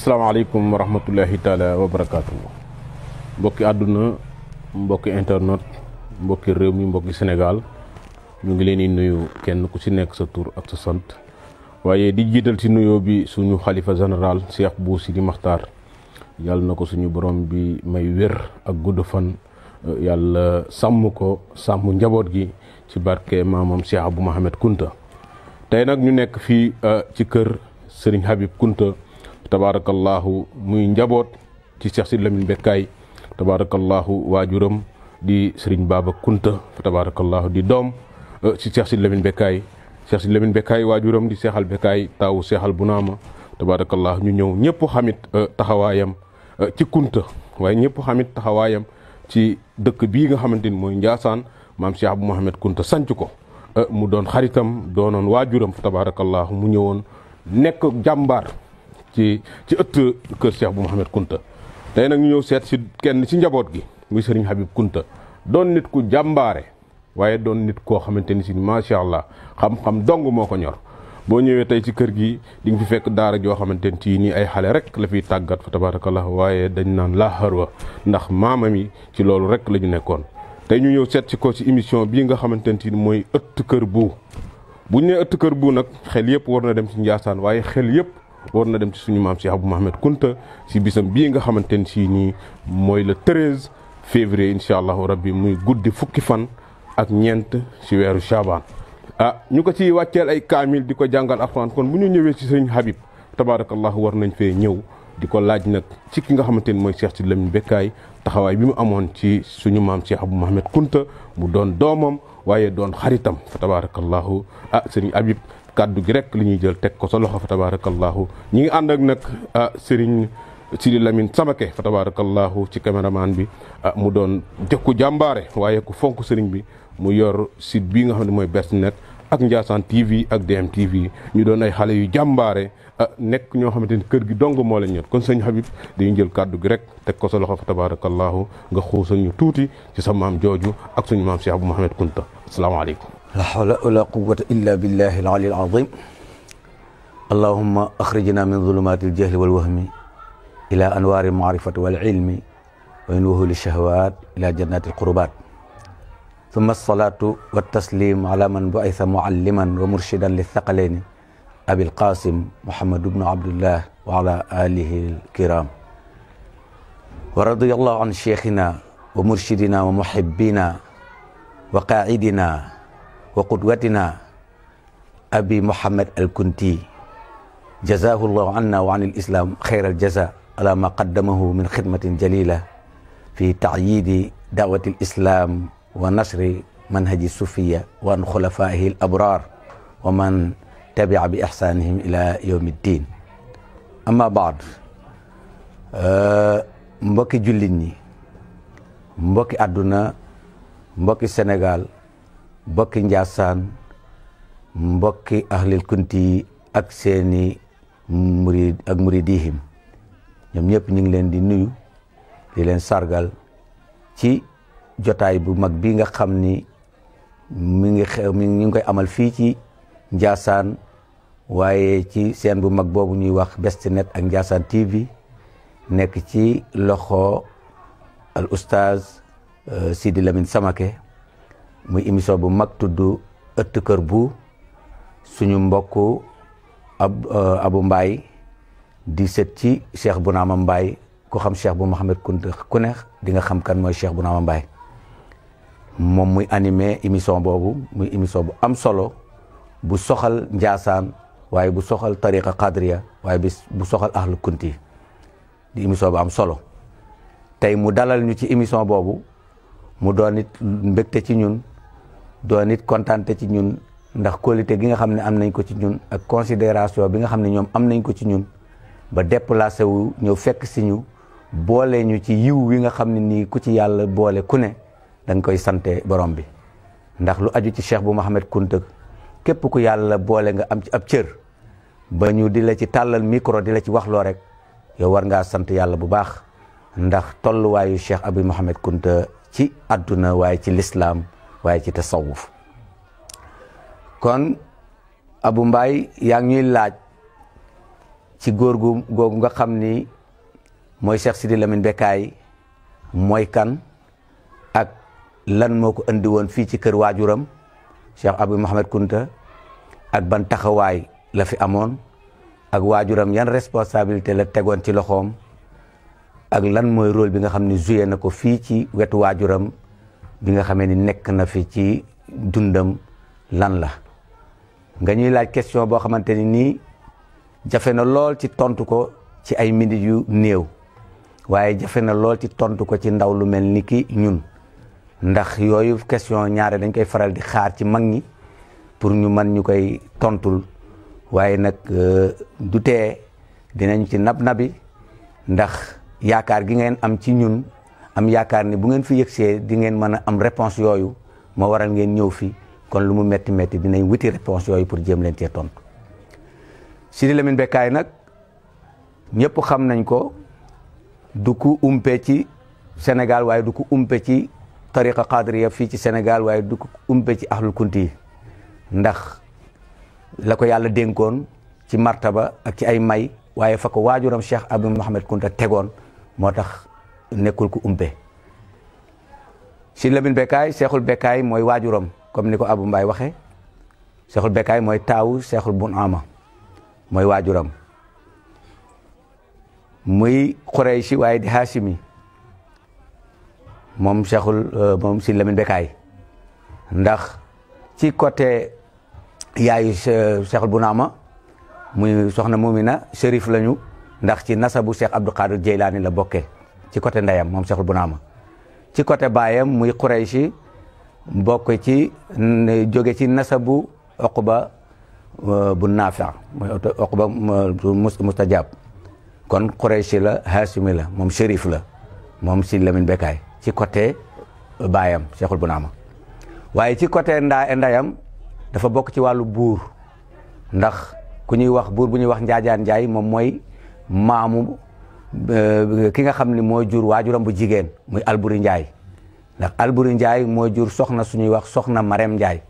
asalaamaaleykum wa rahmatullahi taala wa barakaatu. Mbokki àdduna, mbokki internet, mbokki réew mi, mbokki Sénégal, ñu ngi leen di nuyu kenn ku ci nekk sa tur ak sa sant, waaye di jiital ci nuyoo bi suñu xalifa général Cheikh Bou Sidi Makhtar. yàlla na ko suñu borom bi may wér ak gudd fan, yàlla sàmm ko, sàmm njaboot gi ci barke maamam Cheikh Abou Mohamed Kunta. tey nag ñu nekk fii ci kër Serigne Habib Kunta, tabarakallahu, muy njaboot ci Cheikh Sidy Lamine Bécaye, tabarakallahu, waajuram di Serigne Baba Kunta, tabarakallahu, di doom ci Cheikh Sidy Lamine Bécaye. Cheikh Sidy Lamine Bécaye waajuram di Seexal Bécaye, taawu Seexal Bunaama, tabarakallahu. ñu ñëw ñëpp xamit taxawaayam ci Kunta, waaye ñëpp xamit taxawaayam ci dëkk bii nga xamante ni mooy Njaasaan. maam Cheikh Abou Mohamed Kunta sanc ko, mu doon xaritam, doonoon waajuram, tabarakallahu. mu ñëwoon nekk jàmbaar ci ëtt kër Cheikh Abou Mohamed Kunta. tey nag ñu ñëw seet si kenn ci njaboot gi muy Serigne Habib Kunta, doon nit ku jàmbaare, waaye doon nit koo xamante ni si macha allah xam-xam dong moo ko ñor. boo ñëwee tey ci kër gi di nga fi fekk daara joo xamante ni ci nii ay xale rek la fiy tàggat, fa tabarakallah, waaye dañ naan la harwa, ndax maamam yi ci loolu rek la ñu nekkoon. tey ñu ñëw seet si ko ci émission bii nga xamante ni mooy ëtt kër Bou. bu ñu nee ëtt kër Bou nag xel yëpp war na dem ci Njaasaan, waaye xel yëpp war na dem ci suñu maam Cheikh Abou Mohamed Kunta si bisam bii nga xamante ni si nii mooy le 13 février incha allahu rabbi, muy guddi fukki fan ak ñeent ci weeru Chaban. ñu ko ci wàcceel ay kaamil di ko jàngal alxuraan. kon bu ñu ñëwee ci Serigne Habib, tabarakallahu, war nañ fee ñëw di ko laaj nag ci ki nga xamante ni mooy Cheikh Sidy Lamine Bécaye, taxawaay bi mu amoon ci suñu maam Cheikh Abou Mohamed Kunta, mu doon doomam waaye doon xaritam, fa tabarakallahu. Serigne Habib, kàddu gi rek li ñuy jël teg ko sa loxo, fa tabarakallahu. ñi ngi ànd ak nag Serigne Sidy Lamine Samake, fa tabarakallahu, ci caméraman bi. mu doon jëkku jàmbaare waaye ku fonk Serigne bi, mu yor site bii nga xam ne mooy Best Net ak Ndiassane TV ak DM TV. ñu doon ay xale yu jàmbaare, nekk ñoo xamante ni kër gi dong moo leen ñor. kon sëñ Habib, dañuy jël kàddu gi rek teg ko sa loxo, fa tabarakallahu, nga xuusal ñu tuuti ci sa maam jooju ak suñu maam Cheikh Abou Mohamed Kunta. asalaamaaleykum. la hawla wala quwwata illa billahi al-ali al-azim. allahumma akhrijna min zulumati al-jahli wal wahmi ila anwari al-ma'rifati wal ilmi wa min wuhuli ash-shahawat ila jannati al-qurubat. ثم الصلاة والتسليم على من بعث معلما ومرشدا للثقلين أبي القاسم محمد بن عبد الله وعلى آله الكرام. ورضي الله عن شيخنا ومرشدنا ومحبنا وقاعدنا وقدوتنا أبي محمد الكنتي، جزاه الله عنا وعن الإسلام خير الجزاء على ما قدمه من خدمة جليلة في تعييد دعوة الإسلام ونشر منهج الصوفية وعن خلفائه الأبرار ومن تبع بإحسانهم إلى يوم الدين. أما بعد، mbokki jullit ñi, mbokki àdduna, mbokki Sénégal, mbokki Njaasaan, mbokki ahlil kunti ak seeni murid ak muridihim, ñoom ñëpp ñu ngi leen di nuyu, di leen sargal ci jotaay bu mag bi nga xam ni mi ngi koy amal fii ci Njaasaan, waaye ci seen bu mag boobu ñuy wax Best Net ak Ndiassane TV, nekk ci loxo al oustaz Sidy Lamine Samake. muy émission bu mag tudd ëtt kër Bou. suñu mbokku Abou Mbaye di set ci Cheikh Bounama Mbaye. ku xam Cheikh Abou Mohamed Kunta ku ne di nga xam kan mooy Cheikh Bounama Mbaye. moom muy animé émission boobu, muy émission bu am solo bu soxal Njaasaan, waaye bu soxal tariqa qadriya, waaye bu soxal ahlu kunti. di émission bu am solo. tey mu dalal ñu ci émission boobu, mu doon nit mbégte ci ñun, doon nit kontaante ci ñun, ndax qualité gi nga xam ne am nañ ko ci ñun ak considération bi nga xam ne ñoom am nañ ko ci ñun, ba déplacé wu ñëw fekk si ñu, boole ñu ci yiw wi nga xam ne nii ku ci yàlla boole ku ne da nga koy sante borom bi. ndax lu aju ci Cheikh Abou Mohamed Kunta, képp ku yàlla boole nga am ci ab cër ba ñu di la ci tàllal micro di la ci waxloo rek, yow war ngaa sant yàlla bu baax, ndax tolluwaayu Cheikh Abou Mohamed Kunta ci àdduna, waaye ci lislaam, waaye ci tasawuf. kon Abou Mbaye, yaa ngi ñuy laaj ci góor googu nga xam ni mooy Cheikh Sidi Lamine Bécaye mooy kan ak lan moo ko andi woon fii ci kër waajuram Cheikh Abou Mouhamed Kunta ak ban taxawaay la fi amoon ak waajuram yan responsabilité la tegoon ci loxoom ak lan mooy rôle bi nga xam ni joué na ko fii ci wetu waajuram bi nga xamee ni nekk na fi ci dundam lan la nga ñuy laaj question boo xamante ni nii jafe na lool ci tontu ko ci ay minutes yu néew waaye jafe na lool ci tontu ko ci ndaw lu mel ni ki ñun ndax yooyu question ñaare dañ koy faral di xaar ci mag ñi pour ñu mën ñu koy tontul waaye nag du tee dinañ ci nabi ndax yaakaar gi ngeen am ci ñun am yaakaar ni bu ngeen fi yëgsee di ngeen mën a am réponse yooyu moo waral ngeen ñëw fi kon lu mu metti metti dinañ wuti réponse yooyu pour jéem leen cee tontu Sidi Lamine Bécaye nag ñëpp xam nañ ko du ku umpe ci Sénégal waaye du ku umpe ci tariqa qadiriya fii ci Sénégal waaye du ku umpe ci ahlul kunti yi ndax la ko yàlla dénkoon ci martaba ak ci ay may waaye fa ko waajuram Cheikh Abou Mouhamed Kunta tegoon moo tax nekkul ku umpe Sidi Lamine Bécaye Cheikhul Bécaye mooy waajuram comme ni ko Abou Mbaye waxee Cheikhul Bécaye mooy taawu Cheikhul Bunama mooy waajuram muy Qurayshi waaye di Hashimi moom moom Sidi Lamine Bécaye ndax ci côté yaayu Cheikhul Bunama muy soxna Mumina Chérif lañu ndax ci nasabu Cheikh Abdou Qadir Jeylaani la bokke ci côté ndeyam moom Cheikhul Bunama ci côté baayam muy Qurayshi bokk ci jóge ci nasabu Uqba bu Naafi' mooy Uqba mustajab kon Qurayshi la Hashimi la moom Chérif la moom Sidi Lamine Bécaye ci côté baayam Cheikhul Bunama waaye ci côté ndayam dafa bokk ci wàllu buur ndax ku ñuy wax buur bu ñuy wax Njaajaan Njaay moom mooy maamu ki nga xam ni moo jur waajuram bu jigéen muy Alburi Njaay ndax Alburi Njaay moo jur soxna suñuy wax soxna Marème Njaay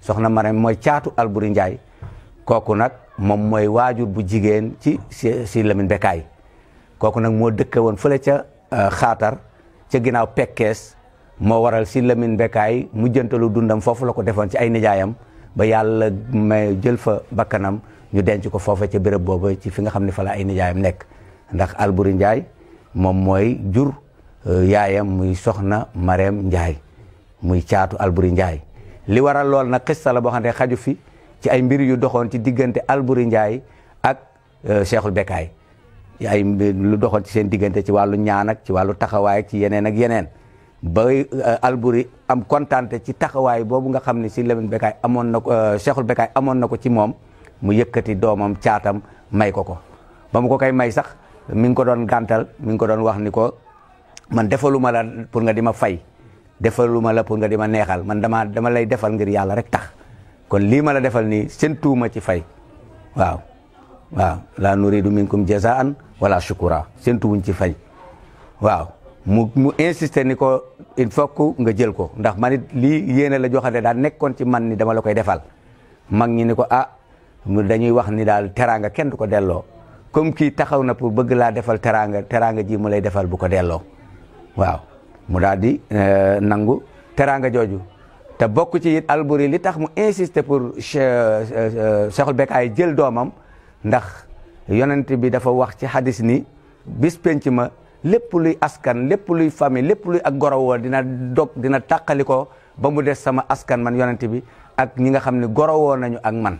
soxna Marème mooy caatu Alburi Njaay kooku nag moom mooy waajur bu jigéen ci Sidi Lamine Bécaye kooku nag moo dëkke woon fële ca xaatar ca ginnaaw Pekkees moo waral Sidi Lamine Bécaye mujjantalu dundam foofu la ko defoon ci ay nijaayam ba yàlla may jël fa bakkanam ñu denc ko foofa ca béréb boobu ci fi nga xam ne fa la ay nijaayam nekk ndax Alburi Njaay moom mooy jur yaayam muy soxna Marème Njaay muy caatu Alburi Njaay li waral lool nag xista la boo xam ne xaju fi ci ay mbir yu doxoon ci diggante Alburi Njaay ak Cheikhul Bécaye ay lu doxoon ci seen diggante ci wàllu ñaan ak ci wàllu taxawaay ak ci yeneen ak yeneen ba Alburi am kontaante ci taxawaay boobu nga xam ne Sidi Lamine Bécaye amoon na ko Cheikhul Bécaye amoon na ko ci moom mu yëkkati doomam caatam may ko ba mu ko koy may sax mi ngi ko doon gàntal mi ngi ko doon wax ni ko man defaluma la pour nga di ma fay defaluma la pour nga di ma neexal man dama lay defal ngir yàlla rek tax kon lii ma la defal nii séntuuma ci fay waaw la nuridu minkum jazaan wala shukura séntuwuñ ci fay waaw mu insister ni ko il faut que nga jël ko ndax man it lii yéene la joxante daal nekkoon ci man ni dama la koy defal mag ñi ni ko dañuy wax ni daal teraanga kenn du ko delloo comme kii taxaw na pour bëgg laa defal teraanga ji mu lay defal bu ko delloo waaw mu daal di nangu teraanga jooju te bokk ci it Alburi li tax mu insister pour Cheikhul Bécaye jël doomam ndax yonent bi dafa wax ci hadis ni bis penc ma lépp luy askan lépp luy famille lépp luy ak gorowoo dina tàqali ko ba mu des sama askan man yonent bi ak ñi nga xam ne gorowoo nañu ak man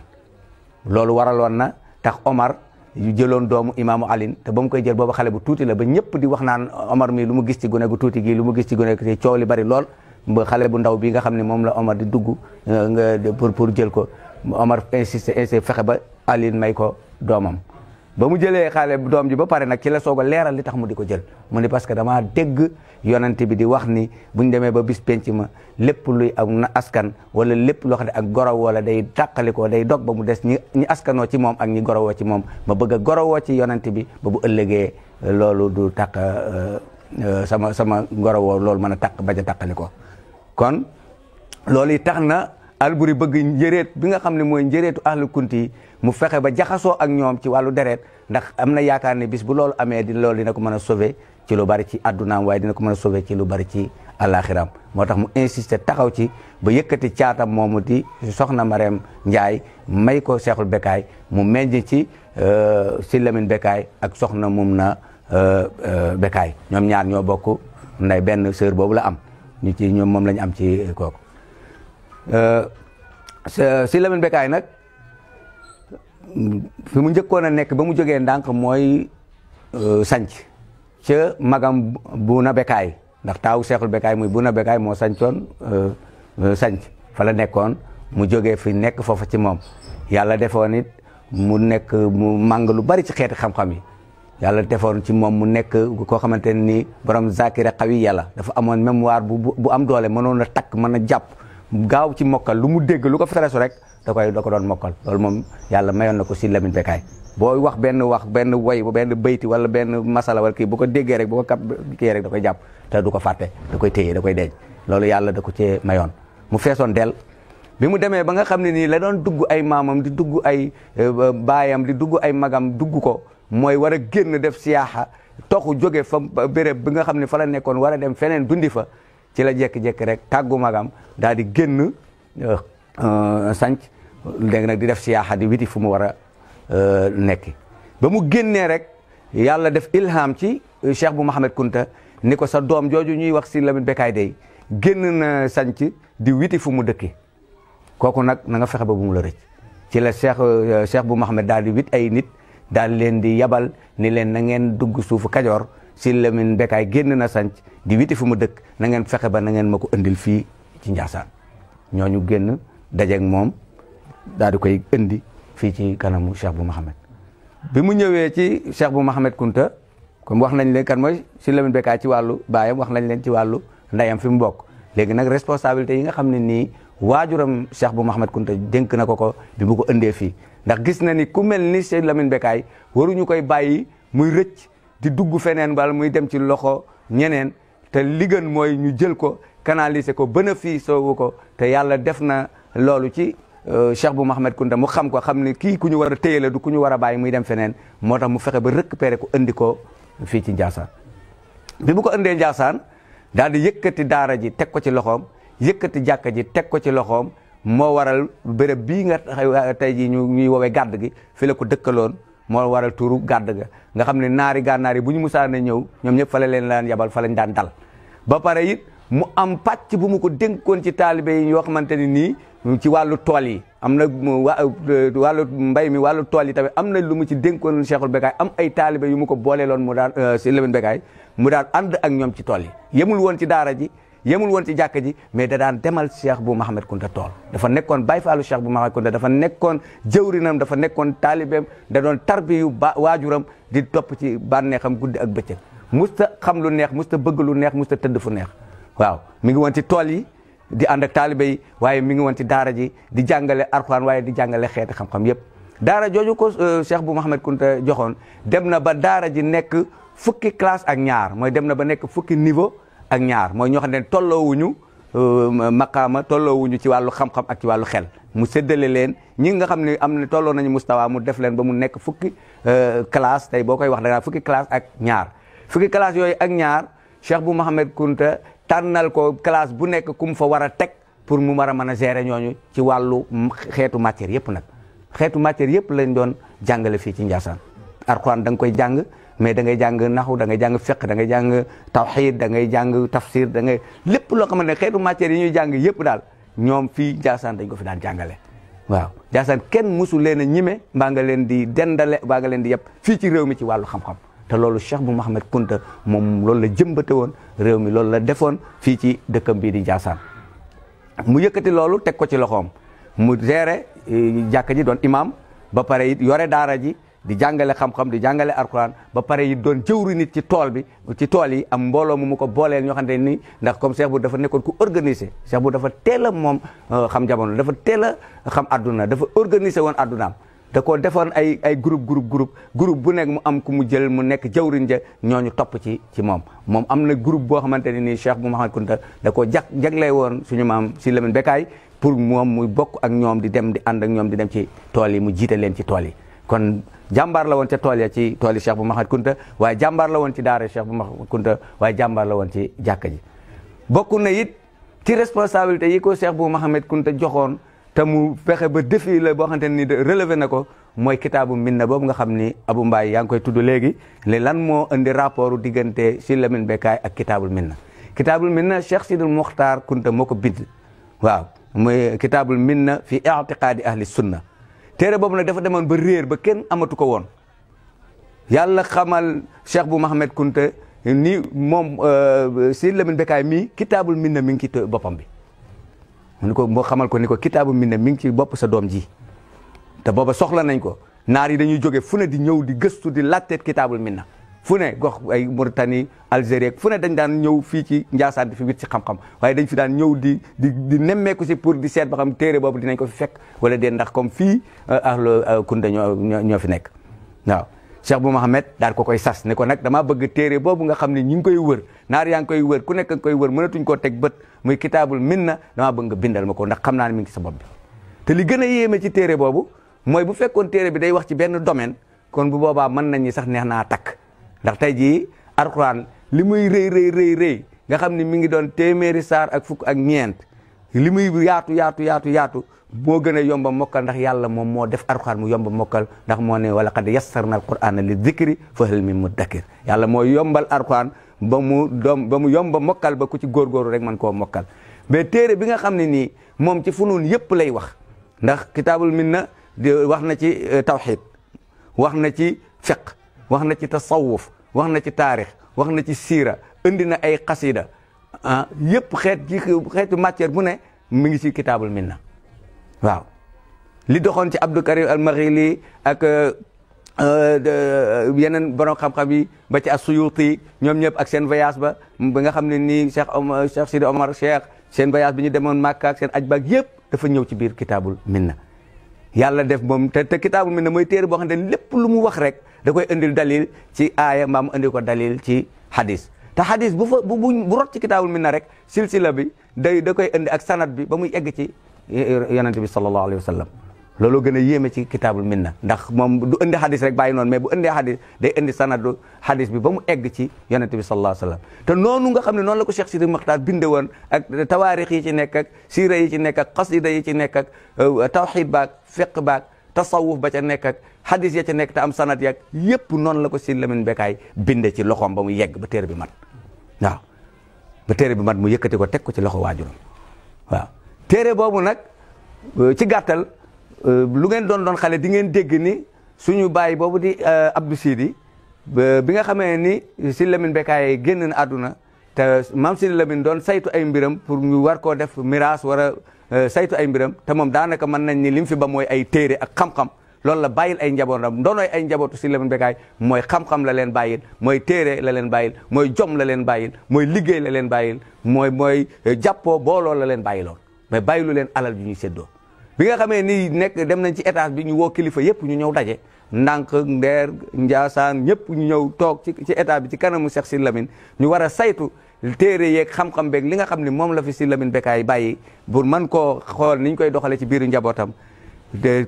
loolu waraloon na tax Omar yu jëloon doomu imaamu Ali te ba mu koy jël booba xale bu tuuti la ba ñëpp di wax naan Omar mi lu mu gis ci gune gu tuuti gi lu mu gis ci gune gi coow li bari lool ba xale bu ndaw bi nga xam ne moom la Omar di dugg pour jël ko Omar insisté fexe ba Ali may ko doomam ba mu jëlee xale doom ji ba pare nag ci la soog a leeral li tax mu di ko jël mu ni parce que damaa dégg yonent bi di wax ni buñ demee ba bis penc ma lépp luy ak na askan wala lépp loo xam ne ak gorow wala day tàqalikoo day dog ba mu des ñi askanoo ci moom ak ñi gorowoo ci moom ma bëgg a gorowoo ci yonent bi ba bu ëllëgee loolu du tàq sama gorowoo loolu mën a tàq bañ a tàqalikoo kon loolu yi tax na Alburi bëgg njëreet bi nga xam ne mooy njëreetu ahlu kunti yi mu fexe ba jaxasoo ak ñoom ci wàllu deret ndax am na yaakaar ne bis bu loolu amee loolu dina ko mën a sauver ci lu bari ci addunaam waaye dina ko mën a sauver ci lu bari ci àllaaxiraam moo tax mu insister taxaw ci ba yëkkati caatam moomu di soxna Marème Ndiaye may ko Cheikhul Bekaay mu meññ ci si Lamine Bekaay ak soxna Mumna Bekaay ñoom ñaar ñoo bokk nday benn sœur boobu la am ñu ci ñoom moom la ñu am ci kooku si Lamine Bekaay nag fi mu njëkkoon a nekk ba mu jógee ndànk mooy sanc ca magam Buuna Bekaay ndax taawu Cheikhul Bekaay muy Buuna Bekaay moo sancoon sanc fa la nekkoon mu jógee fi nekk foofa ci moom yàlla defoon it mu nekk mu màng lu bari ci xeeti xam-xam yi yàlla defoon ci moom mu nekk koo xamante ni borom zakira xawi yàlla dafa amoon mémoire bu am doole mënoon a takk mën a jàpp gaaw ci mokkal lu mu dégg lu ko feresu rek da ko doon mokkal loolu moom yàlla mayoon na ko si Lamine Bekaay boo wax benn woy benn bayti wala benn masala wala kii bu ko déggee rek bu ko kap kii rek da koy jàpp te du ko fàtte da koy téye da koy denc loolu yàlla da ko cee mayoon mu feesoon del bi mu demee ba nga xam ne nii la doon dugg ay maamam di dugg ay baayam di dugg ay magam dugg ko mooy war a génn def siyaaxa toxu jóge fa béréb bi nga xam ne fa la nekkoon war a dem feneen dundi fa ci la jékki-jékki rek tàggu magam daal di génn sanc léegi nag di def siyaaxa di witi fu mu war a nekki ba mu génnee rek yàlla def ilham ci Cheikh bu Mohamed Kunta ni ko sa doom jooju ñuy wax si Lamine Bekaay day génn na sanc di witi fu mu dëkki kooku nag na nga fexe ba bu mu la rëcc ci la Cheikh bu Mohamed daal di wit ay nit daal leen di yabal ni leen na ngeen dugg suufu Kajoor si Lamine Bekaay génn na sanc di witi fu mu dëkk na ngeen fexe ba na ngeen ma ko indil fii ci Njaasaan ñooñu génn dajeeg moom daal di koy indi fii ci kanamu Cheikh bu Mohamed bi mu ñëwee ci Cheikh bu Mohamed Kunta comme wax nañ leen kan mooy si Lamine Bekaay ci wàllu baayam wax nañ leen ci wàllu ndeyam fi mu bokk léegi nag responsabilité yi nga xam ne nii waajuram Cheikh bu Mohamed Kunta dénk na ko bi mu ko indee fii ndax gis na ni ku mel ni Cheikh Lamine Bekaay waruñu koy bàyyi muy rëcc di dugg feneen wala muy dem ci loxo ñeneen te li gën mooy ñu jël ko canaliser ko bénéfice wu ko te yàlla def na loolu ci Cheikh bu Mohamed Kunta mu xam ko xam ne kii ku ñu war a téye la du ku ñu war a bàyyi muy dem feneen moo tax mu fexe ba récupérer ko indi ko fii ci Njaasaan bi mu ko indee Njaasaan daal di yëkkati daara ji teg ko ci loxoom yëkkati jàkka ji teg ko ci loxoom moo waral béréb bii nga tey jii ñuy woowee gàdd gi fi la ko dëkkaloon moo waral turu gàdd ga nga xam ne naari gànnaar yi bu ñu musaana ñëw ñoom ñëpp fa la leen daan yabal fa lañ daan dal ba pare it mu am pàcc bu mu ko dénkoon ci taalibe yi yoo xamante ni nii ci wàllu tool yi am na wàllu mbay mi wàllu tool yi tamit am na lu mu ci dénkoon Cheikhul Bekaay am ay taalibe yu mu ko booleeloon mu daan si Lamine Bekaay mu daan ànd ak ñoom ci tool yi yemul woon ci daara ji yemul woon ci jàkka ji mais da daan demal Cheikh bu Mohamed Kunta tool dafa nekkoon Baay Faalu Cheikh bu Mohamed Kunta dafa nekkoon jëwrinam dafa nekkoon taalibeem da doon tarbiyu waajuram di topp ci bànneexam guddi ak bëccëg musta xam lu neex musta bëgg lu neex musta tëdd fu neex waaw mi ngi woon ci tool yi di ànd ak taalibe yi waaye mi ngi woon ci daara ji di jàngale Alxuraan waaye di jàngale xeeti xam-xam yépp daara jooju ko Cheikh bu Mohamed Kunta joxoon dem na ba daara ji nekk fukki classe ak ñaar mooy dem na ba nekk fukki niveau ak ñaar mooy ñoo xam ne tolloowuñu maqaama tolloowuñu ci wàllu xam-xam ak ci wàllu xel mu séddale leen ñi nga xam ne am na tolloo nañu mustawa mu def leen ba mu nekk fukki classe tey boo koy wax da nga fukki classe ak ñaar fukki classe yooyu ak ñaar Cheikh bu Mohamed Kunta tànnal ko classe bu nekk ku mu fa war a teg pour mu war a mën a gérer ñooñu ci wàllu xeetu matière yëpp nag xeetu matière yëpp lañ doon jàngale fii ci Njaasaan Alxuraan da nga koy jàng mais da ngay jàng naxu da ngay jàng fiqh da ngay jàng tawxiid da ngay jàng tafsir da ngay lépp loo xamante ne xeetu matière yi ñuy jàng yëpp daal ñoom fii Njaasaan dañ ko fi daan jàngale waaw Njaasaan kenn musu leen a ñime mbaa nga leen di dendale mbaa nga leen di yëpp fii ci réew mi ci wàllu xam-xam te loolu Cheikh bu Mohamed Kunta moom loolu la jëmbate woon réew mi loolu la defoon fii ci dëkkam bii di Njaasaan mu yëkkati loolu teg ko ci loxoom mu géré jàkka ji doon imam ba pare it yore daara ji di jàngale xam-xam di jàngale Alxuraan ba pare it doon jëwri nit ci tool bi ci tool yi am mbooloo mu ko booleel ñoo xam ne ni ndax comme Cheikh bu dafa nekkoon ku organisé Cheikh bu dafa teel a moom xam jamono dafa teel a xam adduna dafa organisé woon addunaam da ko defoon ay groupe bu nekk mu am ku mu jël mu nekk jawriñ ja ñooñu topp ci moom am na groupe boo xamante ne nii Cheikh bu Mohamed Kunta da ko jagley woon suñu maam si Lamine Bekaay pour moom muy bokk ak ñoom di dem di ànd ak ñoom di dem ci tool yi mu jiite leen ci tool yi. kon jàmbaar la woon ca tool ya ci tool yi Cheikh Bou Mahamad Kunta waaye jàmbaar la woon ci daara Cheikh Bou Mahamad Kunta waaye jàmbaar la woon ci jàkka ji. bokk na it ci responsabilité yi ko Cheikh Bou Mahamad Kunta joxoon te mu fexe ba défi la boo xamante ni relevé na ko mooy kitaabu minna boobu nga xam ni Abou Mbaye yaa ngi koy tudd léegi ne lan moo indi rapport diggante Sidi Lamine Bécaye ak kitaabul minna. kitaabul minna Cheikh Sidil Mokhtar Kunta moo ko bind waaw mooy kitaabul minna fi i'tiqaadi ahli sunna. téere boobu nag dafa demoon ba réer ba kenn amatu ko woon yàlla xamal Cheikh Bou Mahamad Kunta ni moom Sidi Lamine Bécaye mii kitaabul minna mi ngi ci boppam bi. mu ni ko moo xamal ko ni ko kitaabul minna mi ngi ci bopp sa doom ji te booba soxla nañ ko naar yi dañuy jóge fu ne di ñëw di gëstu di laajteet kitaabul minna fu ne gox ay Mauritanie Algérie fu ne dañ daan ñëw fii ci Ndiassane di fi wit ci xam-xam waaye dañ fi daan ñëw di nemmeeku si pour di seet ba xam téere boobu dinañ ko fi fekk wala dee ndax comme fii ahlu Kunta ñoo fi nekk waaw. Cheikh Bou Mahamad daal ko koy sas ne ko nag damaa bëgg téere boobu nga xam ne ñi ngi koy wër naar yaa ngi koy wër ku nekk nga koy wër mënatuñ koo teg bët muy kitaabul minna damaa bëgg nga bindal ma ko ndax xam naa ne mi ngi ci sa bopp bi. te li gën a yéeme ci téere boobu mooy bu fekkoon téere bi day wax ci benn domaine kon bu boobaa mën nañ ñi sax neex naa takk ndax tey jii alxuraan li muy rëy nga xam ne mi ngi doon téeméeri saar ak fukk ak ñeent li muy yaatu moo gën a yomba mokkal ndax yàlla moom moo def alxuraan mu yomba mokkal ndax moo ne wala qad yassarna alqur'ana li dhikri fa hal min muddakir yàlla moo yombal alxuraan ba mu yomba mokkal ba ku ci góorgóorlu rek man koo mokkal. mais téere bi nga xam ne nii moom ci funuun yëpp lay wax ndax kitaabul minna wax na ci tawxid wax na ci fiqh wax na ci tasawuf wax na ci taarix wax na ci siira indi na ay xasida yëpp xeetu matière bu ne mi ngi ci kitaabul minna waaw li doxoon ci Abdou Karim al-Maghili ak yeneen borom xam-xam yi ba ci as-Suyuti ñoom ñëpp ak seen voyage ba nga xam ne nii Cheikh Sidi Omar Cheikh seen voyage bi ñu demoon Makka ak seen aj baag yëpp dafa ñëw ci biir kitaabul minna. yàlla def moom te kitaabul minna mooy téere boo xam ne lépp lu mu wax rek da koy indil dalil ci aaya mbaa mu indi ko dalil ci hadis te hadis bu rot ci kitaabul minna rek silsila bi da koy indi ak sanad bi ba muy egg ci yonente bi sallallahu alayhi wa sallam loolu gën a yéeme ci kitaabul minna ndax moom du indi hadis rek bàyyi noonu mais bu indee hadis day indi sanadu hadis bi ba mu egg ci yonente bi sallallahu alayhi wa sallam te noonu nga xam ne noonu la ko Cheikh Sidi Mokhtar binde woon ak tawaarix yi ci nekk ak siira yi ci nekk ak xasida yi ci nekk ak tawxid baak fiq baak tasawuf ba ca nekk ak hadis ya ca nekk te am sanad yak yépp noonu la ko Sidi Lamine Bécaye binde ci loxoom ba mu yegg ba téere bi mat waaw ba téere bi mat mu yëkkati ko teg ko ci loxo waajuram waaw téere boobu nag ci gàttal lu ngeen doon xale di ngeen dégg ni suñu baay boobu di Abdou Sidi bi nga xamee ni Sidi Lamine Bécaye génn na àdduna te maam Sidi Lamine doon saytu ay mbiram pour ñu war koo def miraas war a saytu ay mbiram te moom daanaka mën nañ ni lim fi ba mooy ay téere ak xam-xam loolu la bàyyil ay njabootam ndoonoy ay njabootu Sidi Lamine Bécaye mooy xam-xam la leen bàyyil mooy téere la leen bàyyil mooy jom la leen bàyyil mooy liggéey la leen bàyyil mooy jàppoo booloo la leen bàyyiloon mais bàyyilu leen alal bi ñuy séddoo bi nga xamee ni nekk dem nañ ci étage bi ñu woo kilifa yëpp ñu ñëw daje ndànk ndeer Njaasaan ñëpp ñu ñëw toog ci étage bi ci kanamu Cheikh Sidi Lamine ñu war a saytu téere yeeg xam-xam beeg li nga xam ne moom la fi Sidi Lamine Bécaye bàyyi pour mën koo xool ni ñu koy doxalee ci biiru njabootam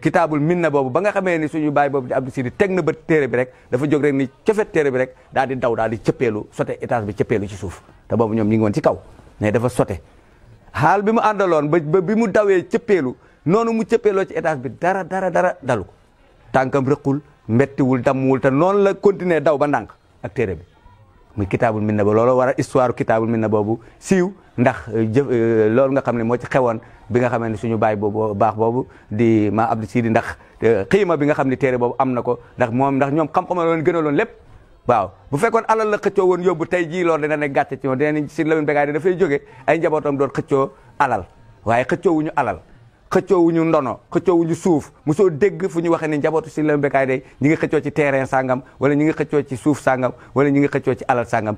kitaabul minna boobu ba nga xamee ni suñu baay boobu di Abdou Sidi teg na bët téere bi rek dafa jóg rek ni cofet téere bi rek daal di daw daal di cëppeelu sote étage bi cëppeelu ci suuf te boobu ñoom ñi ngi woon ci kaw mais dafa sote xaal bi mu àndaloon ba bi mu dawee cëppeelu noonu mu cëppeeloo ci étage bi dara dalu ko tànkam rëqul mettiwul dammuwul te noonu la continuer daw ba ndànk ak téere bi muy kitaabul minna ba loolu war a histoire kitaabul minna boobu siiw ndax loolu nga xam ne moo ci xewoon bi nga xamee ne suñu baay boobu baax boobu di ma Abdou Sidi ndax xiima bi nga xam ne téere boobu am na ko ndax ñoom xam-xam la gën a loon lépp waaw bu fekkoon alal la xëccoo woon yóbbu tey jii loolu dina ne gàcce ci moom dinañ Sidi Lamine Bécaye dafay jóge ay njabootam doon xëccoo alal waaye xëccoo wuñu alal xëccoo wuñu ndono xëccoo wuñu suuf mosoo dégg fu ñu waxee ni njabootu Sidi Lamine Bécaye day ñi ngi xëccoo ci terrain sangam wala ñi ngi xëccoo ci suuf sangam wala ñi ngi xëccoo ci alal sangam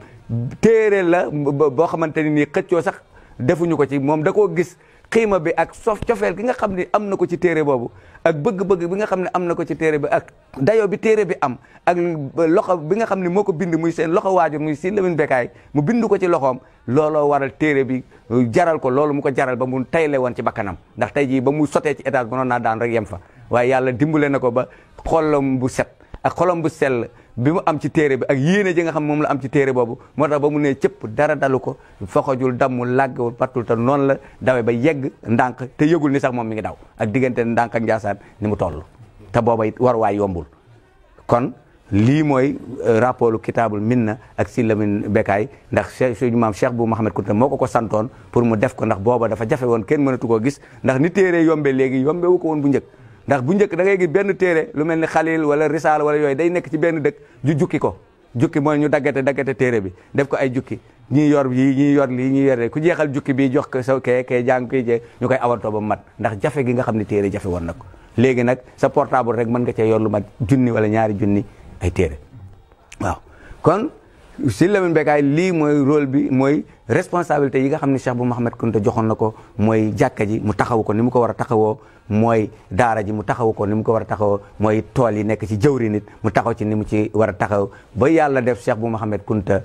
téere la boo xamante ni nii xëccoo sax defuñu ko ci moom da koo gis xiima bi ak cofeel gi nga xam ne am na ko ci téere boobu ak bëgg-bëgg bi nga xam ne am na ko ci téere bi ak dayo bi téere bi am ak loxo bi nga xam ne moo ko bind muy seen loxo waajur muy Sidi Lamine Bécaye mu bind ko ci loxoom looloo waral téere bi jaral ko loolu mu ko jaral ba mu tayle woon ci bakkanam ndax tey jii ba mu sotee ci étage mënoon naa daan rek yem fa waaye yàlla dimbale na ko ba xolam bu set ak xolam bu sell bi mu am ci téere bi ak yéene ji nga xam moom la am ci téere boobu moo tax ba mu ne cëpp dara dalu ko faxajul dammul làggul pattul te noonu la dawe ba yegg ndànk te yëgul ni sax moom mi ngi daw ak diggante ndànk ak Njaasaan ni mu toll te booba it war waay yombul kon lii mooy rapportu kitaabul minna ak Sidi Lamine Bécaye ndax suñu maam Cheikh Bou Mouhamed Kounta moo ko santoon pour mu def ko ndax booba dafa jafe woon kenn mënatu koo gis ndax ni téere yombe léegi yombe wu ko woon bu njëkk ndax bu njëkk da ngay gis benn téere lu mel ni xalil wala risaala wala yooyu day nekk ci benn dëkk ju jukki ko jukki mooy ñu daggate téere bi def ko ay jukki ñii yor yi ñii yor lii ñii yor ku jeexal jukki bi jox ko sa kee jàng koy jee ñu koy awantoo ba mat ndax jafe gi nga xam ne téere jafe woon na ko léegi nag sa portable rek mën nga cee yor lu mat junni wala ñaari junni ay téere waaw kon Sidi Lamine Bécaye lii mooy rôle bi mooy responsabilité yi nga xam ne Cheikh Bou Mouhamed Kounta joxoon na ko mooy jàkka ji mu taxawu ko ni mu ko war a taxawoo mooy daara ji mu taxawu ko ni mu ko war a taxawoo mooy tool yi nekk ci jëwri nit mu taxaw ci ni mu ci war a taxaw ba yàlla def Cheikh Bou Mouhamed Kounta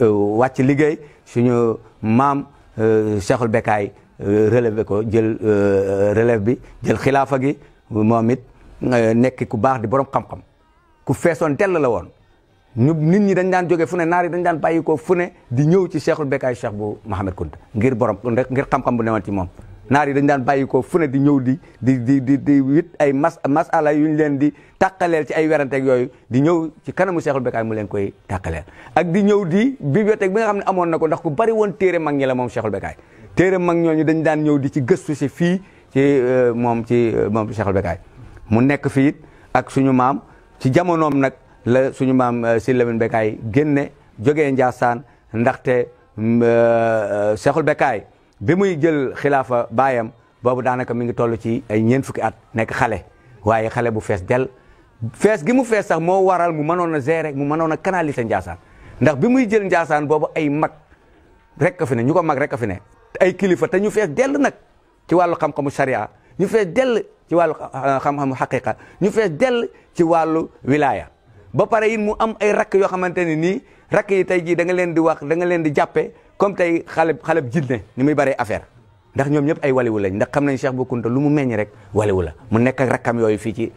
wàcc liggéey suñu maam Cheikhul Bécaye relevé ko jël relève bi jël xilaafa gi moom it nekk ku baax di borom xam-xam ku feesoon dell la woon nit ñi dañ daan jóge fu ne naar yi dañ daan bàyyi ko fu ne di ñëw ci Cheikhul Bécaye Cheikh Bou Mouhamed Kounta ngir ngir xam-xam bu newoon ci moom naar yi dañ daan bàyyi ko fu ne di ñëw di wit ay masala yu ñu leen di tàqaleel ci ay weranteeg yooyu di ñëw ci kanamu Cheikhul Bécaye mu leen koy tàqaleel ak di ñëw di bibliothèque bi nga xam ne amoon na ko ndax ku bari woon téere mag ñi la moom Cheikhul Bécaye téere mag ñooñu dañ daan ñëw di ci gëstu si fii ci moom Cheikhul Bécaye mu nekk fii ak suñu maam ci jamonoom nag la suñu maam Sidi Lamine Bécaye génne jógee Njaasaan ndaxte Cheikhul Bécaye bi muy jël xilaafa baayam boobu daanaka mi ngi toll ci ay ñeent fukki at nekk xale waaye xale bu fees del fees gi mu fees sax moo waral mu mënoon a gérer mu mënoon a canaliser Njaasaan ndax bi muy jël Njaasaan boobu ay mag rek a fi ne ñu ko mag rek a fi ne ay kilifa te ñu fees dell nag ci wàllu xam-xamu sharia ñu fees dell ci wàllu xam-xamu xaqiqa ñu fees dell ci wàllu wilaya ba pare it mu am ay rakk yoo xamante ne nii rakk yi tey jii da nga leen di wax da nga leen di jàppe comme tey xale jinne ni muy baree affaire ndax ñoom ñëpp ay waliwu lañ ndax xam nañ Cheikh Bou Kounta lu mu meññ rek waliwu la mu nekk ak rakkam yooyu fii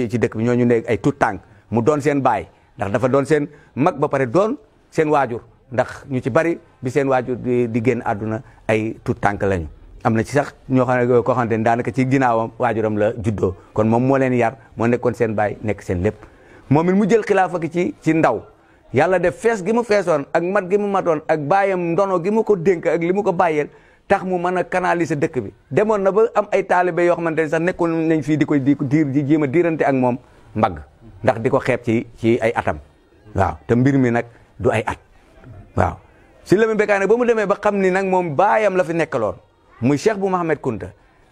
ci dëkk bi ñooñu ne ay tout tànk mu doon seen baay ndax dafa doon seen mag ba pare doon seen waajur ndax ñu ci bari bi seen waajur di génn àdduna ay tout tànk lañu am na ci sax ñoo xam ne koo xamante ne daanaka ci ginnaawam waajuram la juddoo kon moom moo leen yar moo nekkoon seen baay nekk seen lépp moom it mu jël xilaafa gi ci ndaw yàlla def fees gi mu feesoon ak mat gi mu matoon ak baayam ndono gi mu ko dénk ak li mu ko bàyyeel tax mu mën a canaliser dëkk bi demoon na ba am ay taalibe yoo xamante ne sax nekkoon nañ fii di jéem a diirante ak moom mbagg ndax di ko xeeb ci ay atam waaw te mbir mi nag du ay at waaw Sidi Lamine Bécaye nag ba mu demee ba xam ni nag moom baayam la fi nekkaloon muy Cheikh Bou Mouhamed Kounta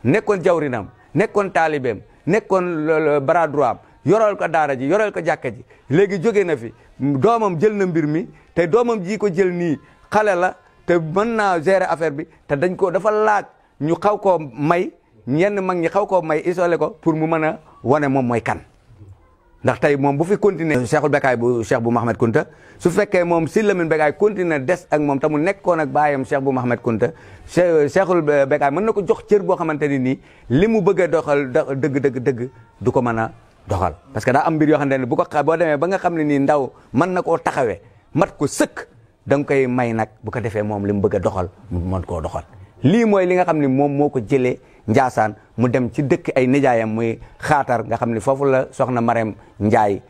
nekkoon jawrinam nekkoon taalibeem nekkoon bras droit am yoral ko daara ji yoral ko jàkka ji léegi jóge na fi doomam jël na mbir mi te doomam ji ko jël nii xale la te mën naa gérer affaire bi te dañ ko dafa laaj ñu xaw koo may ñenn mag ñi xaw koo may isolé ko pour mu mën a wane moom mooy kan ndax tey moom bu fi continuer Cheikhul Bécaye bu Cheikh Bou Mouhamed Kounta su fekkee moom Sidi Lamine Bécaye continuer des ak moom te mu nekkoon ak baayam Cheikh Bou Mouhamed Kounta Cheikhul Bécaye mën na ko jox cër boo xamante ni nii li mu bëgg a doxal dëgg du ko mën a doxal parce que daa am mbir yoo xamante ne bu ko boo demee ba nga xam ne nii ndaw mën na koo taxawee mat ko sëkk da nga koy may nag bu ko defee moom li mu bëgg a doxal mu mën koo doxal lii mooy li nga xam ne moom moo ko jëlee Njaasaan mu dem ci dëkk ay nijaayam muy xaatar nga xam ne foofu la soxna Marème Njaay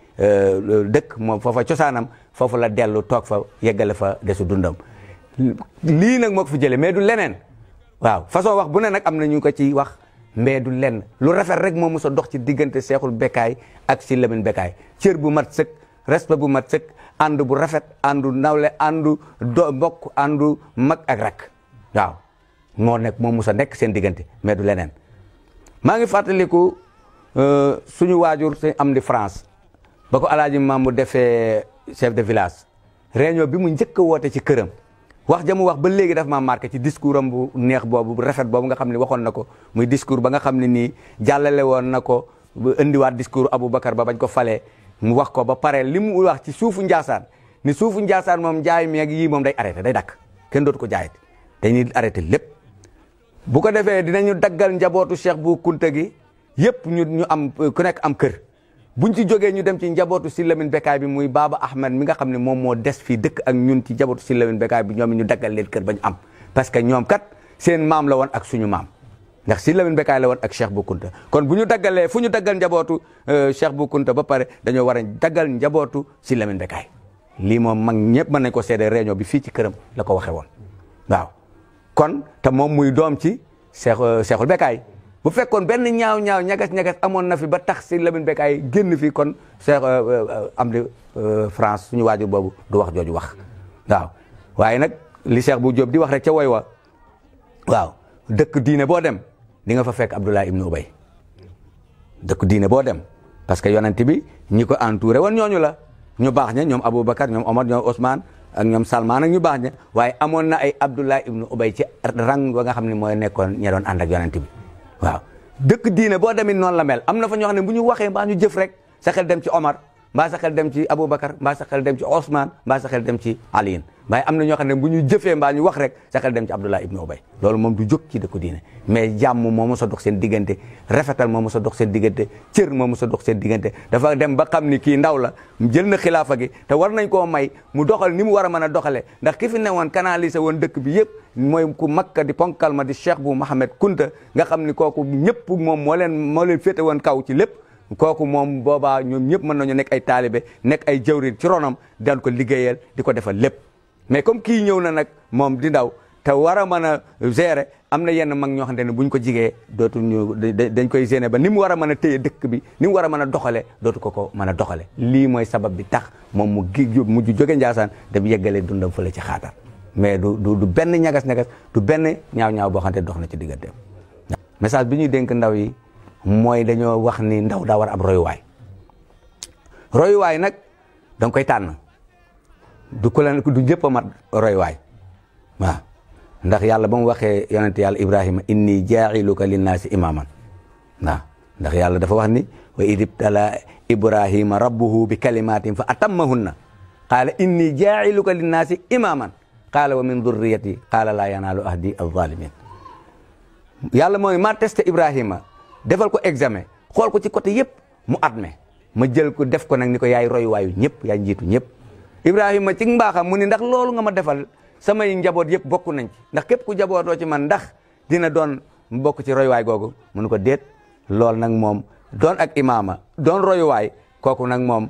dëkk moom foofa cosaanam foofu la dellu toog fa yeggale fa desu dundam lii nag moo ko fi jëlee mais du leneen waaw façon wax bu ne nag am na ñu ko ci wax mais du lenn lu rafet rek moo mos a dox ci diggante Cheikhul Bécaye ak Sidi Lamine Bécaye cër bu mat sëkk respect bu mat sëkk ànd bu rafet àndu nawle àndu mbokk àndu mag ak rak waaw moo nekk moo mos a nekk seen diggante mais du leneen maa ngi fàttaliku suñu waajur suñu am di France ba ko alaaji Mambu defee chef de village réunion bi mu njëkk a woote ci këram wax ja mu wax ba léegi daf maa marqué ci discours am bu neex boobu bu rafet boobu nga xam ne waxoon na ko muy discours ba nga xam ne nii jàllale woon na ko ba indiwaat discours Aboubacar ba bañ ko falee mu wax ko ba pare li mu wax ci suufu Njaasaan ni suufu Njaasaan moom njaay mi ak yii moom day arrêté day dakk kenn dootu ko jaayati dañuy arrêté lépp bu ko defee dinañu daggal njabootu Cheikh Bou Kounta gi yëpp ñu am ku nekk am kër buñ ci jógee ñu dem ci njabootu Sidy Lamine Bécaye bi muy Baba Ahmed mi nga xam ne moom moo des fii dëkk ak ñun ci njabootu Sidy Lamine Bécaye bi ñoom ñu daggal leen kër bañ am parce que ñoom kat seen maam la woon ak suñu maam ndax Sidy Lamine Bécaye la woon ak Cheikh Bou Kounta kon bu ñu daggalee fu ñu daggal njabootu Cheikh Bou Kounta ba pare dañoo war a daggal njabootu Sidy Lamine Bécaye lii moom mag ñëpp mën nañ ko seede réunion bi fii ci këram la ko waxee woon waaw kon te moom muy doom ci Cheikhul Bécaye bu fekkoon benn ñaaw ñagas amoon na fi ba tax Sidy Lamine Bécaye génn fi kon Cheikh am di France suñu waajur boobu du wax jooju wax waaw waaye nag li Cheikh Bou Diop di wax rek ca woy wa waaw dëkk diine boo dem di nga fa fekk Abdullah ibn Ubay dëkk diine boo dem parce que yonent bi ñi ko entouré woon ñooñu la ñu baax ña ñoom Aboubacar ñoom Omar ñoom Ousmane ak ñoom Salman ak ñu baax ña waaye amoon na ay Abdullah ibn Ubay ci rang ba nga xam ne mooy nekkoon ña doon ànd ak yonent bi waaw dëkk diine boo demit noonu la mel am na fa ñoo xam ne bu ñu waxee mbaa ñu jëf rek sa xel dem ci Omar mbaa sa xel dem ci Aboubacar mbaa sa xel dem ci Ousmane mbaa sa xel dem ci Aliyin waaye am na ñoo xam ne bu ñu jëfee mbaa ñu wax rek sa xel dem ci Abdullah ibn Ubay loolu moom du jóg ci dëkku diine mais jàmm moo mos a dox seen diggante rafetal moo mos a dox seen diggante cër moo mos a dox seen diggante dafa dem ba xam ni kii ndaw la jël na xilaafa gi te war nañ koo may mu doxal ni mu war a mën a doxalee ndax ki fi ne woon canalisé woon dëkk bi yëpp mooy ku makka di ponkal ma di Cheikh Bou Mohamed Kounta nga xam ni kooku ñëpp moom moo leen féete woon kaw ci lépp kooku moom boobaa ñoom ñëpp mën nañu nekk ay taalibe nekk ay jawrin ci ronam daan ko liggéeyal di ko defal lépp mais comme kii ñëw na nag moom di ndaw te war a mën a gérer am na yenn mag ñoo xamante ne buñ ko jigee dootuñu dañ koy gérer ba ni mu war a mën a téye dëkk bi ni mu war a mën a doxale dootu ko mën a doxale lii mooy sabab bi tax moom mu mujj jóge Njaasaan dem yeggale dundam fële ci xaatar mais du benn ñagas-ñagas du benn ñaaw-ñaaw boo xamante dox na ci digganteem message bi ñuy dénk ndaw yi mooy dañoo wax ni ndaw daa war a am royuwaay nag da nga koy tànn du ñëpp a mat royuwaay waaw ndax yàlla ba mu waxee yonente yàlla Ibrahima inni jaa'iluka linnaasi imaaman waaw ndax yàlla dafa wax ni wa id ibtala Ibrahima rabbuhu bi kalimatin fa atammahunna qaala inni jaa'iluka linnaasi imaaman qaala wa min durriyati qaala laa yanaalu ahdi az-zalimin yàlla mooy maa testé Ibrahima defal ko examen xool ko ci côté yëpp mu admet ma jël ko def ko nag ni ko yaay royuwaayu ñëpp yaay njiitu ñëpp Ibrahima ci mbaaxam mu ni ndax loolu nga ma defal samay njaboot yëpp bokk nañ ci ndax képp ku jabootoo ci man ndax dina doon bokk ci royuwaay googu mënu ko déet loolu nag moom doon ak imaama doon royuwaay kooku nag moom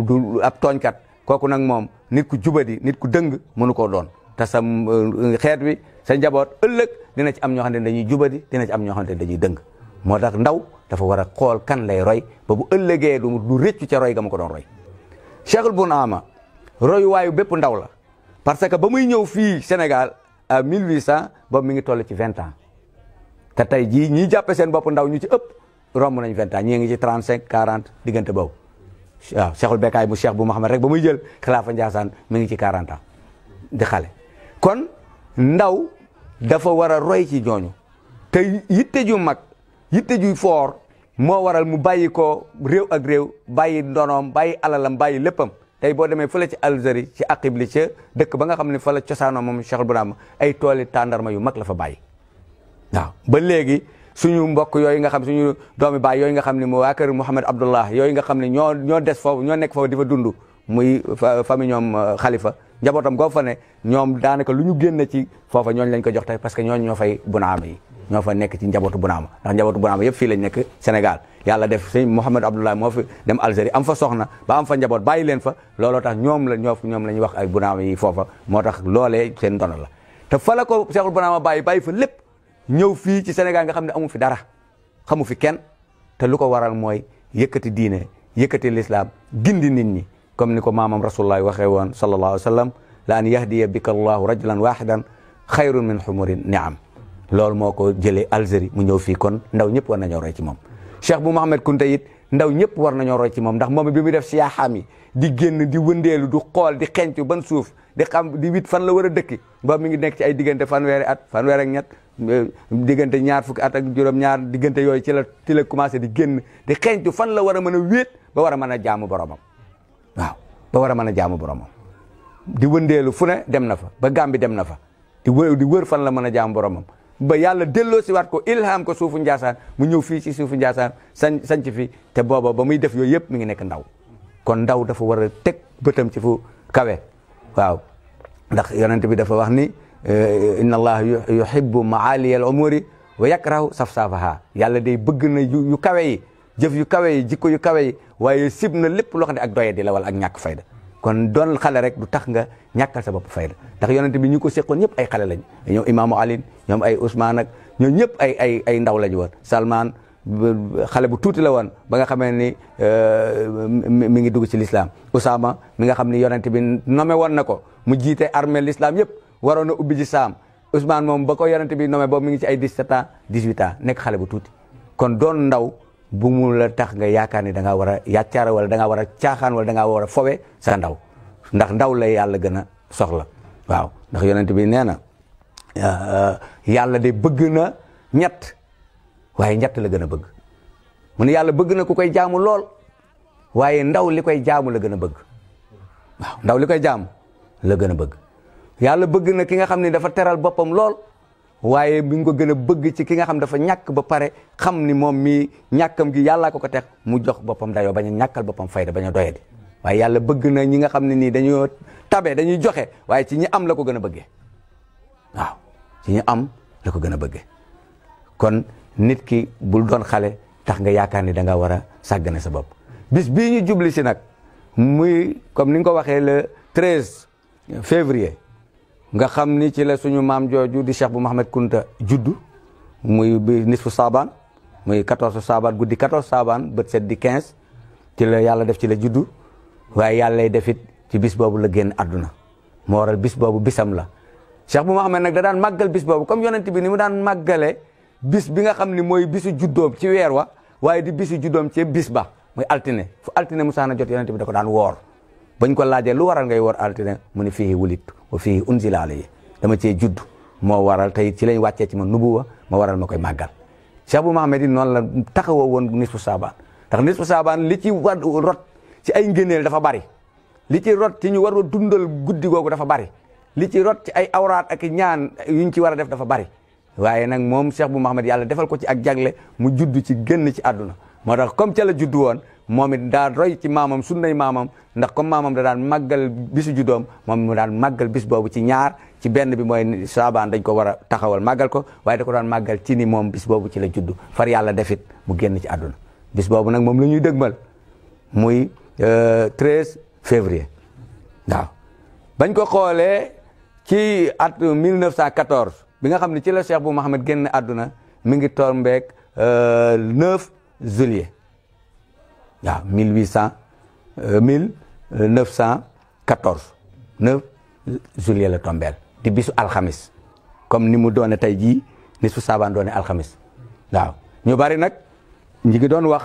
du ab tooñkat kooku nag moom nit ku jubadi nit ku dëng mënu koo doon te sa xeet wi sa njaboot ëllëg dina ci am ñoo xam ne dañuy jubadi dina ci am ñoo xam ne dañuy dëng moo tax ndaw dafa war a xool kan lay roy ba bu ëllëgee du rëccu ca roy ga ma ko doon roy Cheikhul Bounama royuwaayu bépp ndaw la parce que ba muy ñëw fii Sénégal à 1800 boobu mi ngi toll ci 20 ans te tey jii ñii jàppe seen bopp ndaw ñu ci ëpp romb nañ 20 ans ñii ngi ci 35 40 diggante boobu waaw Cheikhul Bécaye mu Cheikh Bou Mohamed rek ba muy jël xilaafa Njaasaan mi ngi ci 40 ans di xale kon ndaw dafa war a roy ci ñooñu te yitte ju mag yitte ju foor moo waral mu bàyyi ko réew ak réew bàyyi ndonoom bàyyi alalam bàyyi léppam tey boo demee fële ci Algérie ci Aqibli ca dëkk ba nga xam ne fa la cosaanoo moom Cheikhul Bounama ay tooli tàndarma yu mag la fa bàyyi waaw ba léegi suñu mbokk yooyu nga xam suñu doomi baay yooyu nga xam ne waa kër Mouhamed Abdullah yooyu nga xam ne ñoo des foofu ñoo nekk foofu di fa dund muy famille ñoom Khalifa njabootam goo fa ne ñoom daanaka lu ñu génn ci foofa ñooñu lañ ko jox tey parce que ñooñu ñoo fay Bounama yi ñoo fa nekk ci njabootu Bounama ndax njabootu Bounama yëpp fii lañ nekk Sénégal yàlla def sëñ Mouhamed Abdullah moo fi dem Algérie am fa soxna ba am fa njaboot bàyyi leen fa looloo tax ñoom la ñuy wax ay Bounama yi foofa moo tax loolee seen ndono la te fa la ko Cheikhul Bounama bàyyi fa lépp ñëw fii ci Sénégal nga xam ne amu fi dara xamu fi kenn te lu ko waral mooy yëkkati diine yëkkati l'islam gindi nit ñi comme ni ko maamam rasulullah waxee woon sallallahu alayhi wa sallam la an yahdiya bika allahu rajulan wahidan xayrun min humurin ni'am loolu moo ko jëlee Algérie mu ñëw fii kon ndaw ñëpp war nañoo roy ci moom Cheikh Bou Mohamed Kounta it ndaw ñëpp war nañoo roy ci moom ndax moom bi muy def siyaaxaam yi di génn di wëndeelu du xool di xencu ban suuf di xam di wit fan la war a dëkki ba mi ngi nekk ci ay diggante fanweeri at fanweer ak ñett diggante ñaar fukki at ak juróom-ñaar diggante yooyu ci la commencé di génn di xencu fan la war a mën a wéet ba war a mën a jaamu boromam waaw ba war a mën a jaamu boromam di wëndeelu fu ne dem na fa ba Gàmbi dem na fa di wër fan la mën a jaam boromam ba yàlla delloo si waat ko ilham ko suufu Njaasaan mu ñëw fii ci suufu Njaasaan sanc fi te booba ba muy def yooyu yëpp mi ngi nekk ndaw kon ndaw dafa war a teg bëtam ci fu kawe waaw ndax yonent bi dafa wax ni inna allah yuhibbu maaliya al umuri wa yakrahu safsafaha yàlla day bëgg na yu kawe yi jëf yu kawe yi jikko yu kawe yi waaye sib na lépp loo xam ne ak doye di la wala ak ñàkk fayda kon doon xale rek du tax nga ñàkkal sa bopp fayda ndax yonent bi ñu ko seqoon ñëpp ay xale lañ ñoom imaamu Ali ñoom ay Ousmane ak ñoom ñëpp ay ndaw lañu woon Salman xale bu tuuti la woon ba nga xamee ni mi ngi dugg ci l'islam Usama mi nga xam ni yonent bi nommé woon na ko mu jiite armée l'islam yëpp waroon na ubbi ji saam Ousmane moom ba ko yonent bi nommé boobu mi ngi ci ay 17 ans 18 ans nekk xale bu tuuti kon doon ndaw bu mu la tax nga yaakaar ni da ngaa war a yàccaara wala da ngaa war a caaxaan wala da ngaa war a fowe sa ndaw ndax ndaw la yàlla gën a soxla waaw ndax yonent bi nee na yàlla de bëgg na ñett waaye ñett la gën a bëgg mu ne yàlla bëgg na ku koy jaamu lool waaye ndaw li koy jaamu la gën a bëgg waaw ndaw li koy jaamu la gën a bëgg yàlla bëgg na ki nga xam ne dafa teral boppam lool waaye mi ngi ko gën a bëgg ci ki nga xam dafa ñàkk ba pare xam ni moom mi ñàkkam gi yàllaa ko teg mu jox boppam dayoo bañ a ñàkkal boppam fayda bañ a doyadi waaye yàlla bëgg na ñi nga xam ne nii dañoo tabe dañuy joxe waaye ci ñi am la ko gën a bëggee waaw ci ñi am la ko gën a bëggee kon nit ki bul doon xale tax nga yaakaar ni da nga war a sàggane sa bopp bis bii ñu jubli si nag muy comme ni nga ko waxee le 13 février nga xam ni ci la suñu maam jooju di Cheikh bu Mouhamed Kunta juddu muy bi nisfu saabaan muy 14 saabaan guddi 14 saabaan bët set di 15 ci la yàlla def ci la juddu waaye yàlla lay defit ci bis boobu la génn àdduna moo waral bis boobu bisam la Cheikh bu Mouhamed nag da daan màggal bis boobu comme yonent bi ni mu daan màggale bis bi nga xam ni mooy bisu juddoom ci weer wa waaye di bisu juddoom ci bis ba muy altine fu altine musaana jot yonent bi da ko daan woor bañ ko laajee lu waral ngay woor altine mu ni fiihi wulidtu wa fiihi unzila alayya dama cee judd moo waral tey ci lañ wàccee ci ma nubuwa ma waral ma koy màggal Cheikh bu Mouhamed yi noonu la taxawoo woon nisfu saabaan ndax nisfu saabaan li ci war rot ci ay ngëneel dafa bari li ci rot ci ñu war a dundal guddi googu dafa bari li ci rot ci ay awraat ak ñaan yuñ ci war a def dafa bari waaye nag moom Cheikh bu Mouhamed yàlla defal ko ci ak jagle mu judd ci génn ci àdduna moo tax comme ca la judd woon moom it daa roy ci maamam sunnay maamam ndax comme maamam da daan màggal bisu juddoom moom mu daan màggal bis boobu ci ñaar ci benn bi mooy saabaan dañ ko war a taxawal màggal ko waaye da ko daan màggal ci ni moom bis boobu ci la judd far yàlla defit mu génn ci àdduna bis boobu nag moom la ñuy dëgmal muy 13 février waaw bañ ko xoolee ci at 1914 bi nga xam ne ci la Cheikh bu Mouhamed génn àdduna mi ngi tombeek 9 juillet waaw 1914 9 juillet la tombeel di bisu alxamis comme ni mu doone tey jii ni su saabaan doone alxamis waaw ñu bari nag ñi ngi doon wax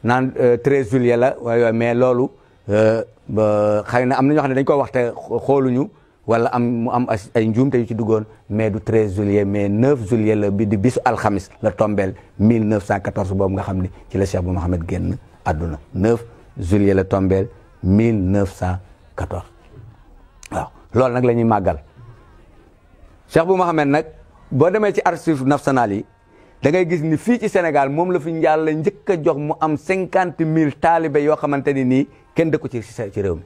naan 13 juillet la waaye mais loolu xëy na am na ñoo xam ne dañ ko wax te xooluñu wala mu am ay njuumte yu ci duggoon mais du 13 juillet mais 9 juillet la bi di bisu alxamis la tombeel 1914 boobu nga xam ni ci la Cheikh bu Mouhamed génn àdduna 9 juillet la tombeel 1914 waaw loolu nag la ñuy màggal Cheikh bu Mouhamed nag boo demee ci archives nationales yi da ngay gis ni fii ci Sénégal moom la fi Yàlla njëkk a jox mu am 50 000 taalibe yoo xamante ni nii kenn dëkku ci réew mi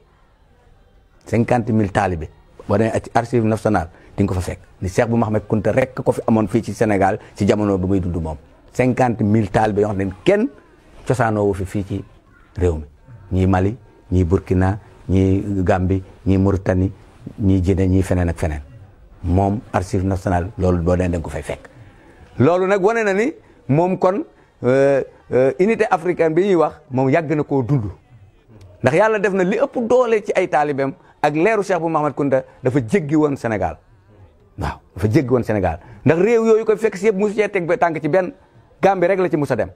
50 000 taalibe boo demee ci archives nationales di nga ko fa fekk ni Cheikh bu Mouhamed Kunta rek ko fi amoon fii ci Sénégal ci jamono bu muy dund moom 50 000 taalibe yoo xam ne kenn cosaanoo wu fii ci réew mi ñii Mali ñii Burkina ñii Gambie ñii Mauritanie ñii Guinée ñii feneen ak feneen moom archive nationale loolu boo dee da nga ko fay fekk loolu nag wane na ni moom kon unité africaine bi ñuy wax moom yàgg na koo dund ndax yàlla def na li ëpp doole ci ay taalibeem ak leeru Cheikh bu Mouhamed Kunta dafa jéggi woon Sénégal waaw dafa jéggi woon Sénégal ndax réew yooyu koy fekk si yëpp mosu cee teg ba tànk ci benn Gambie rek la ci mus a dem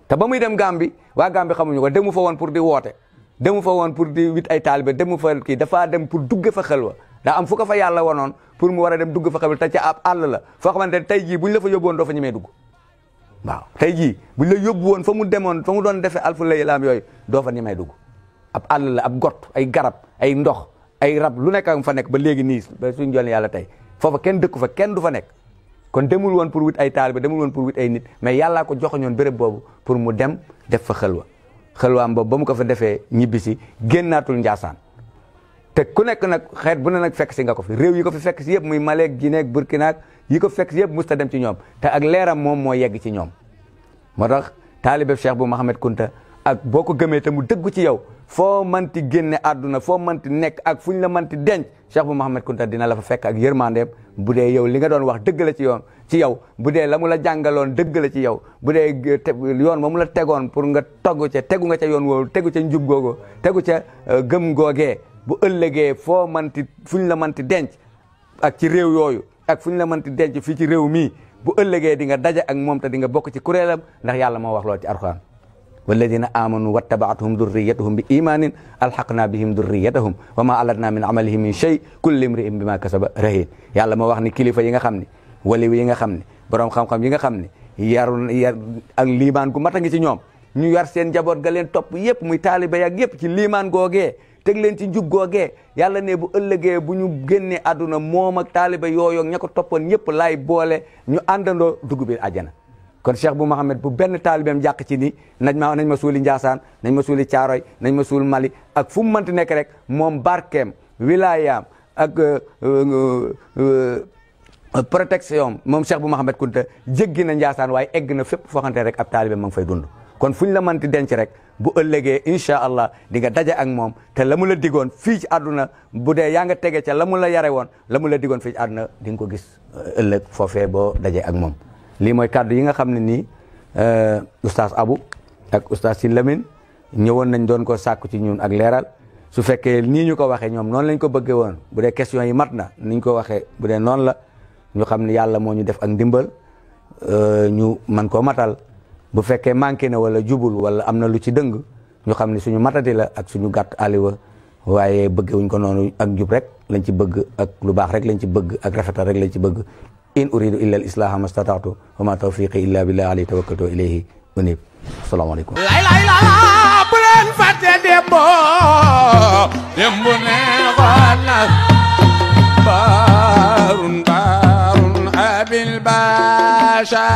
te ba muy dem Gambie waa Gambie xamuñu ko demu fa woon pour di woote demu fa woon pour di wit ay taalibe demu fa kii dafaa dem pour dugge fa xelwa daa am fu ko fa yàlla wonoon pour mu war a dem dugg fa xelwa te ca ab àll la foo xamante ne tey jii buñ la fa yóbbuwoon doo fa ñemee dugg waaw tey jii buñ la yóbbu woon fa mu demoon fa mu doon defee alfu laylaam yooyu doo fa ñemee dugg ab àll la ab got ay garab ay ndox ay rab lu nekk fa nekk ba léegi nii ba suñ joon yàlla tey foofa kenn dëkku fa kenn du fa nekk kon demul woon pour wut ay taalibe demul woon pour wut ay nit mais yàllaa ko joxoñoon béréb boobu pour mu dem def fa xëlwaam boobu ba mu ko fa defee ñibbisi génnaatul Njaasaan te ku nekk nag xeet bu ne nag fekk si nga ko fi réew yi ko fi fekk si yëpp muy Mali Guinée Burkina yi ko fekk si yëpp musta dem ci ñoom te ak leeram moom moo yegg ci ñoom moo tax taalibe Cheikh bu Mouhamed Kunta ak boo ko gëmee te mu dëggu ci yow foo manti génne àdduna foo manti nekk ak fuñ la manti denc Cheikh bu Mouhamed Kunta dina la fa fekk ak yërmandeem bu dee yow li nga doon wax dëgg la ci yow bu dee la mu la jàngaloon dëgg la ci yow bu dee yoon ba mu la tegoon pour nga tegu nga ca yoon woowu tegu ca njub googu tegu ca gëm googee bu ëllëgee foo manti fuñ la manti denc ak ci réew yooyu ak fuñ la manti denc fii ci réew mii bu ëllëgee di nga daje ak moom te di nga bokk ci kuréelam ndax yàlla moo wax lool ci Alxuraan walladina amanu wattabaatuhum durriyatuhum bi imanin alxaqna bihim durriyatahum wa ma alatna min amalihim min shay kulli imri'in bima kasaba rahin yàlla moo wax ni kilifa yi nga xam ni waliw yi nga xam ni borom xam-xam yi nga xam ni yar ak liimaan gu mat a ngi ci ñoom ñu yar seen njaboot ga leen topp yëpp muy taaliba yak yëpp ci liimaan googee teg leen ci njub googee yàlla ne bu ëllëgee bu ñu génnee àdduna moom ak taaliba yooyu ña ko toppoon yëpp laay boole ñu àndandoo dugg biir àjjana kon Cheikh bu Mouhamed bu benn taalibeem jàq ci ni nañ ma suuli Njaasaan nañ ma suuli Caaroy nañ ma suul Mali ak fu mu mënti nekk rek moom barkeem wilaayaam ak protection moom Cheikh bu Mouhamed Kunta jéggi na Njaasaan waaye egg na fépp foo xamante rek ab taalibeem ma ngi fay dund kon fuñ la mënti denc rek bu ëllëgee incha allah di nga daje ak moom te la mu la digoon fii ci àdduna bu dee yaa nga tege ca la mu la yare woon la mu la digoon fii ci àdduna di nga ko gis ëllëg foofee boo daje ak moom lii mooy kàddu yi nga xam ne nii oustaz Abou ak oustaz Si Lamine ñëwoon nañ doon ko sàkku ci ñun ak leeral su fekkee nii ñu ko waxee ñoom noonu lañ ko bëggee woon bu dee question yi mat na niñ ko waxee bu dee noonu la ñu xam ne yàlla moo ñu def ak ndimbal ñu man koo matal bu fekkee manqué na wala jubul wala am na lu ci dëng ñu xam ne suñu matati la ak suñu gàtt aliwa waaye bëggewuñ ko noonu ak jub rek lañ ci bëgg ak lu baax rek lañ ci bëgg ak rafetal rek lañ ci bëgg in uridu illa al islaha ma stata'tu wa ma tawfiqi illa billah alayhi tawakkaltu wa ilayhi unib asalaamaaleykum bu leen fàtte dembo neexoon na baarun abil basha